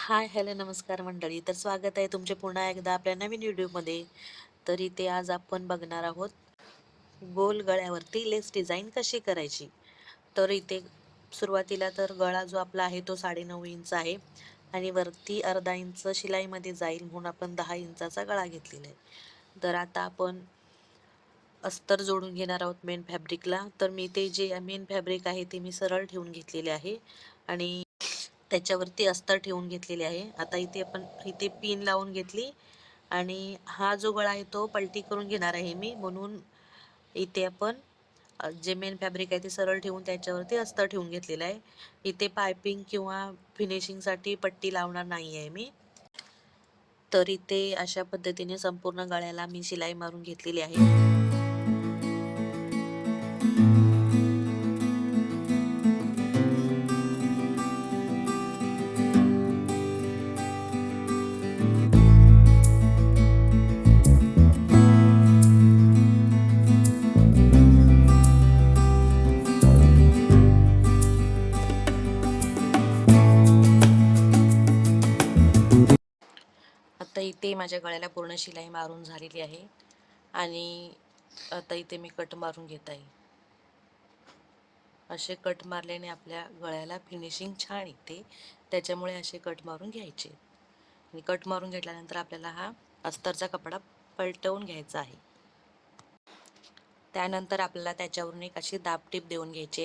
हाय, hello, नमस्कार मंडळी. तर स्वागत आहे तुमचे पुन्हा एकदा आपल्या नवीन व्हिडिओमध्ये. तर इथे आज आपण बघणार आहोत गोल गळ्यावरती लेस डिझाईन कशी करायची. तर इथे सुरुवातीला तर गळा जो आपला आहे तो 9.5 इंच आहे आणि वरती अर्धा इंच शिलाईमध्ये जाईल म्हणून आपण 10 इंचाचा गळा घेतलेला आहे. तर आता आपण अस्तर जोडून घेणार आहोत मेन फॅब्रिकला. तर मी ते जे मेन फॅब्रिक आहे ते मी सरळ ठेवून घेतलेले आहे आणि त्याच्यावरती अस्तर ठेवून घेतलेले आहे. आता इथे आपण इथे पिन लावून घेतली आणि हा जो गळा आहे तो पलटी करून घेणार आहे मी, म्हणून इथे आपण जे मेन फॅब्रिक आहे ते सरळ ठेवून त्याच्यावरती अस्तर ठेवून घेतलेलं आहे. इथे पायपिंग किंवा फिनिशिंगसाठी पट्टी लावणार नाही आहे मी. तर इथे अशा पद्धतीने संपूर्ण गळ्याला मी शिलाई मारून घेतलेली आहे. आता इथे माझ्या गळ्याला पूर्ण शिलाई मारून झालेली आहे आणि आता इथे मी कट मारून घेत आहे. असे कट मारल्याने आपल्या गळ्याला फिनिशिंग छान येते, त्याच्यामुळे असे कट मारून घ्यायचे. आणि कट मारून घेतल्यानंतर आपल्याला हा अस्तरचा कपडा पलटवून घ्यायचा आहे. त्यानंतर आपल्याला त्याच्यावरून एक अशी दाबटीप देऊन घ्यायची.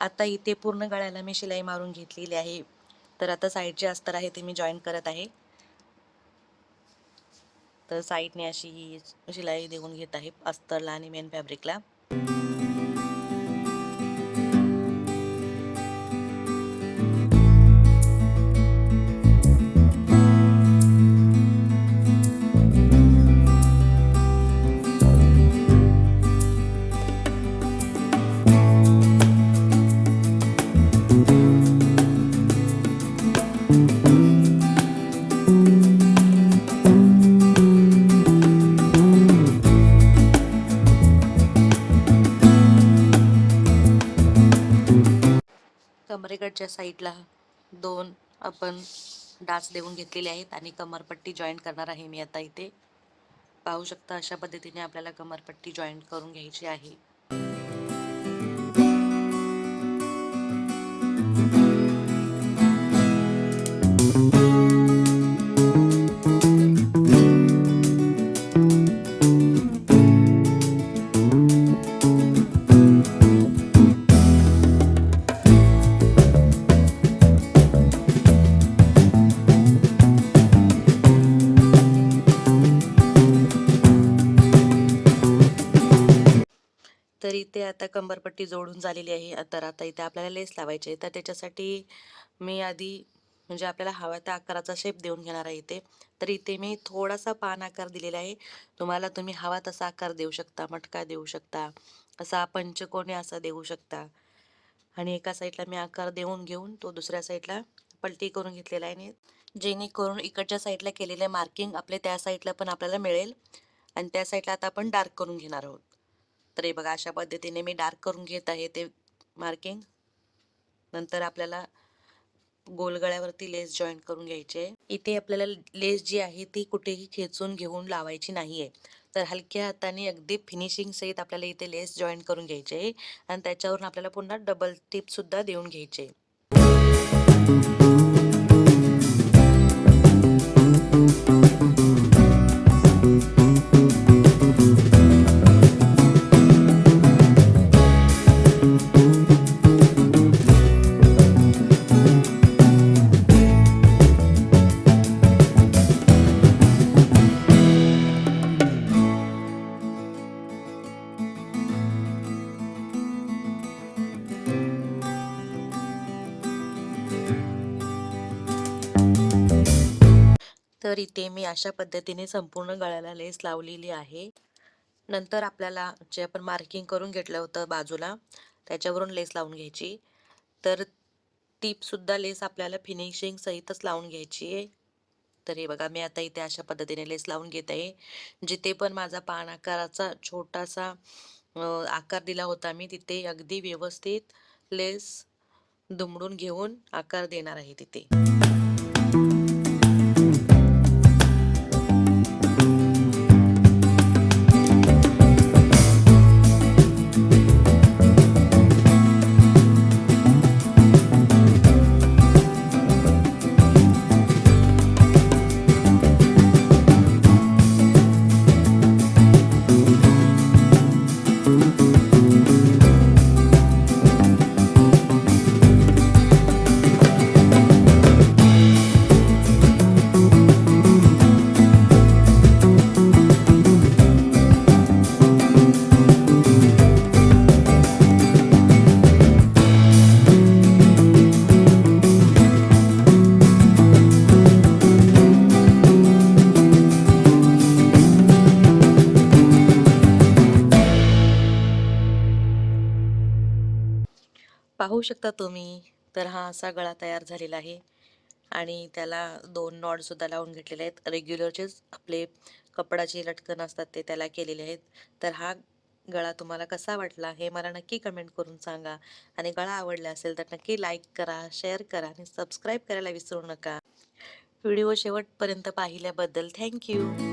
आता इथे पूर्ण गळ्याला मी शिलाई मारून घेतलेली आहे. तर आता साईडचे अस्तर आहे ते मी जॉईन करत आहे. तर साईडने अशी शिलाई देऊन घेत आहे अस्तरला आणि मेन फॅब्रिकला. कमरेकडच्या साईडला 2 आपण डाच देऊन घेतलेले आहेत आणि कमरपट्टी जॉईन करणार आहे मी आता इथे. पाहू शकता अशा पद्धतीने आपल्याला कमरपट्टी जॉईन करून घ्यायची आहे. तर इथे आता कंबरपट्टी जोडून झालेली आहे. तर आता इथे आपल्याला लेस लावायची आहे. तर त्याच्यासाठी मी आधी म्हणजे आपल्याला हव्या त्या आकाराचा शेप देऊन घेणार आहे इथे. तर इथे मी थोडासा पान आकार दिलेला आहे. तुम्ही हवा तसा आकार देऊ शकता, मटका देऊ शकता असा पंचकोनी असा देऊ शकता. आणि एका साईडला मी आकार देऊन घेऊन तो दुसऱ्या साईडला पलटी करून घेतलेला आहे. जेणेकरून इकडच्या साईडला केलेले मार्किंग आपले त्या साईडला पण आपल्याला मिळेल. आणि त्या साईडला आता आपण डार्क करून घेणार आहोत. तर हे बघा, अशा पद्धतीने मी डार्क करून घेत आहे ते मार्किंग. नंतर आपल्याला गोल गळ्यावरती लेस जॉईन करून घ्यायचे. इथे आपल्याला लेस जी आहे ती कुठेही खेचून घेऊन लावायची नाहीये. तर हलक्या हाताने अगदी फिनिशिंग सहित आपल्याला इथे लेस जॉईन करून घ्यायचे आहे. आणि त्याच्यावरून आपल्याला पुन्हा डबल टिप सुद्धा देऊन घ्यायचे. तर इथे मी अशा पद्धतीने संपूर्ण गळ्याला लेस लावलेली आहे. नंतर आपल्याला जे आपण मार्किंग करून घेतलं होतं बाजूला, त्याच्यावरून लेस लावून घ्यायची. तर टीपसुद्धा लेस आपल्याला फिनिशिंग सहितच लावून घ्यायची आहे. तर हे बघा, मी आता इथे अशा पद्धतीने लेस लावून घेत आहे. जिथे पण माझा पान आकाराचा छोटासा आकार दिला होता मी, तिथे अगदी व्यवस्थित लेस दुमडून घेऊन आकार देणार आहे तिथे. पाहू शकता तुम्ही, तर हा असा गळा तयार झालेला आहे. आणि त्याला 2 नॉट सुद्धा लावून घेतलेले आहेत. रेग्युलरचेच आपले कपडाचे लटकन असतात ते त्याला केलेले आहेत. तर हा गळा तुम्हाला कसा वाटला हे मला नक्की कमेंट करून सांगा. आणि गळा आवडला असेल तर नक्की लाईक करा, शेअर करा आणि सबस्क्राईब करायला विसरू नका. व्हिडिओ शेवटपर्यंत पाहिल्याबद्दल थँक यू.